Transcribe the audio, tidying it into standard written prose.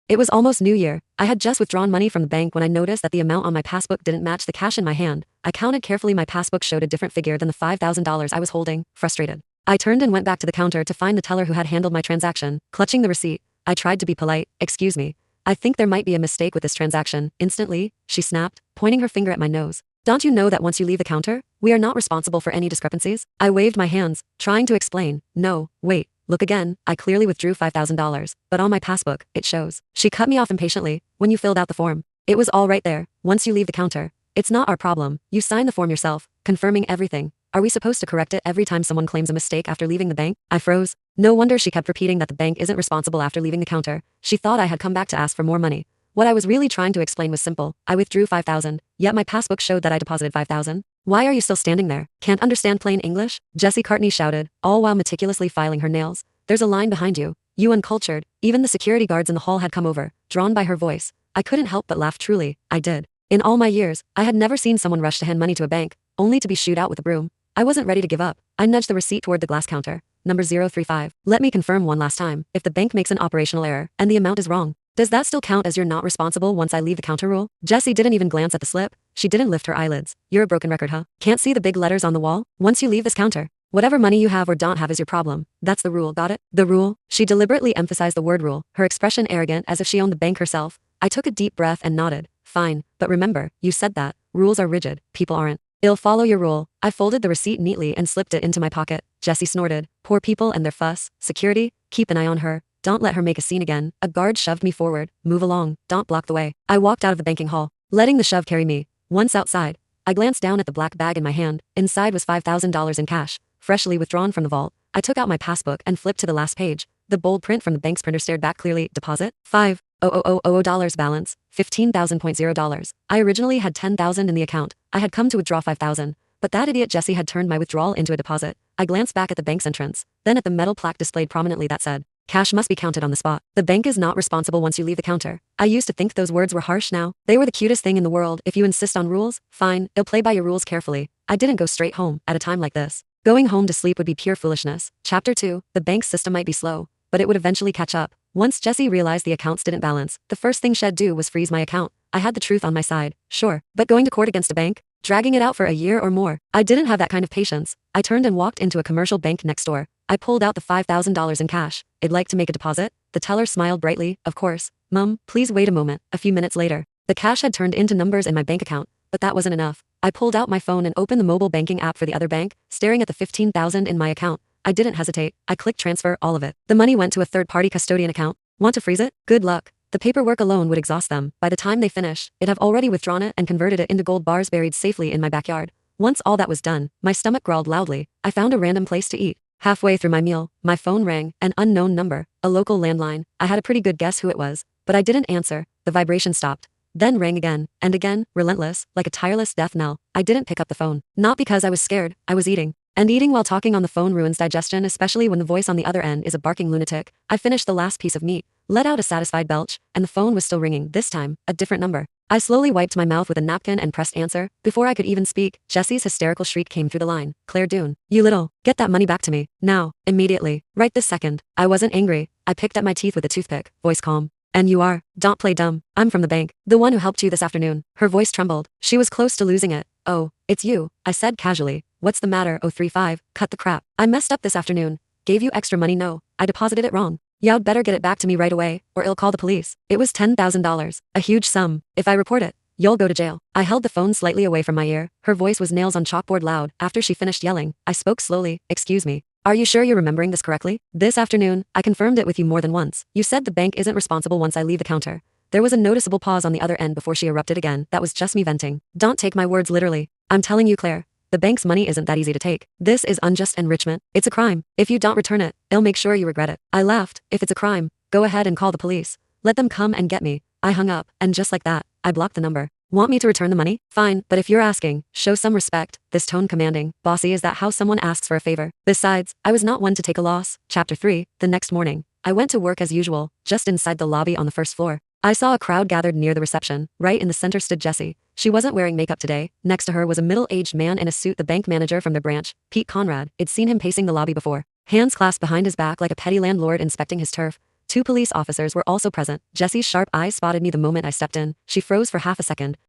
It was almost New Year. I had just withdrawn money from the bank when I noticed that the amount on my passbook didn't match the cash in my hand. I counted carefully. My passbook showed a different figure than the $5,000 I was holding. Frustrated, I turned and went back to the counter to find the teller who had handled my transaction. Clutching the receipt, I tried to be polite. "Excuse me. I think there might be a mistake with this transaction." Instantly, she snapped, pointing her finger at my nose. "Don't you know that once you leave the counter, we are not responsible for any discrepancies?" I waved my hands, trying to explain. "No, wait. Look again. I clearly withdrew $5,000, but on my passbook, it shows." She cut me off impatiently. "When you filled out the form, it was all right there. Once you leave the counter, it's not our problem. You sign the form yourself, confirming everything. Are we supposed to correct it every time someone claims a mistake after leaving the bank?" I froze. No wonder she kept repeating that the bank isn't responsible after leaving the counter. She thought I had come back to ask for more money. What I was really trying to explain was simple. I withdrew $5,000, yet my passbook showed that I deposited $5,000. "Why are you still standing there? Can't understand plain English?" Jessie Cartney shouted, all while meticulously filing her nails. "There's a line behind you. You uncultured." Even the security guards in the hall had come over, drawn by her voice. I couldn't help but laugh. Truly, I did. In all my years, I had never seen someone rush to hand money to a bank, only to be shooed out with a broom. I wasn't ready to give up. I nudged the receipt toward the glass counter. "Number 035. Let me confirm one last time. If the bank makes an operational error, and the amount is wrong, does that still count as you're not responsible once I leave the counter?" Rule. Jessie didn't even glance at the slip. She didn't lift her eyelids. "You're a broken record, huh? Can't see the big letters on the wall? Once you leave this counter, whatever money you have or don't have is your problem. That's the rule, got it?" The rule? She deliberately emphasized the word rule, her expression arrogant as if she owned the bank herself. I took a deep breath and nodded. "Fine, but remember, you said that. Rules are rigid, people aren't. I'll follow your rule." I folded the receipt neatly and slipped it into my pocket. Jessie snorted. "Poor people and their fuss. Security, keep an eye on her. Don't let her make a scene again." A guard shoved me forward. "Move along, don't block the way." I walked out of the banking hall, letting the shove carry me. Once outside, I glanced down at the black bag in my hand. Inside was $5,000 in cash, freshly withdrawn from the vault. I took out my passbook and flipped to the last page. The bold print from the bank's printer stared back clearly. Deposit? $5,000 balance, $15,000. I originally had $10,000 in the account. I had come to withdraw $5,000, but that idiot Jessie had turned my withdrawal into a deposit. I glanced back at the bank's entrance, then at the metal plaque displayed prominently that said, "Cash must be counted on the spot. The bank is not responsible once you leave the counter." I used to think those words were harsh. Now they were the cutest thing in the world. If you insist on rules, fine, I'll play by your rules carefully. I didn't go straight home at a time like this. Going home to sleep would be pure foolishness. Chapter 2. The bank's system might be slow, but it would eventually catch up. Once Jessie realized the accounts didn't balance, the first thing she'd do was freeze my account. I had the truth on my side, sure, but going to court against a bank? Dragging it out for a year or more? I didn't have that kind of patience. I turned and walked into a commercial bank next door. I pulled out the $5,000 in cash. "I'd like to make a deposit." The teller smiled brightly. "Of course. Mum, please wait a moment." A few minutes later, the cash had turned into numbers in my bank account, but that wasn't enough. I pulled out my phone and opened the mobile banking app for the other bank, staring at the $15,000 in my account. I didn't hesitate. I clicked transfer, all of it. The money went to a third-party custodian account. Want to freeze it? Good luck. The paperwork alone would exhaust them. By the time they finished, I'd have already withdrawn it and converted it into gold bars buried safely in my backyard. Once all that was done, my stomach growled loudly. I found a random place to eat. Halfway through my meal, my phone rang, an unknown number, a local landline. I had a pretty good guess who it was, but I didn't answer. The vibration stopped, then rang again, and again, relentless, like a tireless death knell. I didn't pick up the phone. Not because I was scared, I was eating. And eating while talking on the phone ruins digestion, especially when the voice on the other end is a barking lunatic. I finished the last piece of meat, let out a satisfied belch, and the phone was still ringing, this time, a different number. I slowly wiped my mouth with a napkin and pressed answer. Before I could even speak, Jessie's hysterical shriek came through the line. "Claire Dune, you little, get that money back to me. Now, immediately, right this second." I wasn't angry. I picked at my teeth with a toothpick, voice calm. "And you are? Don't play dumb. I'm from the bank. The one who helped you this afternoon." Her voice trembled. She was close to losing it. "Oh, it's you," I said casually. "What's the matter? 035, cut the crap. I messed up this afternoon. Gave you extra money. No, I deposited it wrong. You'd better get it back to me right away, or I'll call the police." It was $10,000, a huge sum. "If I report it, you'll go to jail." I held the phone slightly away from my ear. Her voice was nails on chalkboard loud. After she finished yelling, I spoke slowly. "Excuse me. Are you sure you're remembering this correctly? This afternoon, I confirmed it with you more than once. You said the bank isn't responsible once I leave the counter." There was a noticeable pause on the other end before she erupted again. "That was just me venting. Don't take my words literally. I'm telling you, Claire. The bank's money isn't that easy to take. This is unjust enrichment. It's a crime. If you don't return it, I'll make sure you regret it." I laughed. "If it's a crime, go ahead and call the police. Let them come and get me." I hung up, and just like that, I blocked the number. "Want me to return the money? Fine, but if you're asking, show some respect." This tone commanding. "Bossy, is that how someone asks for a favor?" Besides, I was not one to take a loss. Chapter 3. The next morning, I went to work as usual, just inside the lobby on the first floor. I saw a crowd gathered near the reception. Right in the center stood Jessie. She wasn't wearing makeup today. Next to her was a middle-aged man in a suit, the bank manager from their branch, Pete Conrad. I'd seen him pacing the lobby before, hands clasped behind his back like a petty landlord inspecting his turf. 2 police officers were also present. Jessie's sharp eyes spotted me the moment I stepped in. She froze for half a second,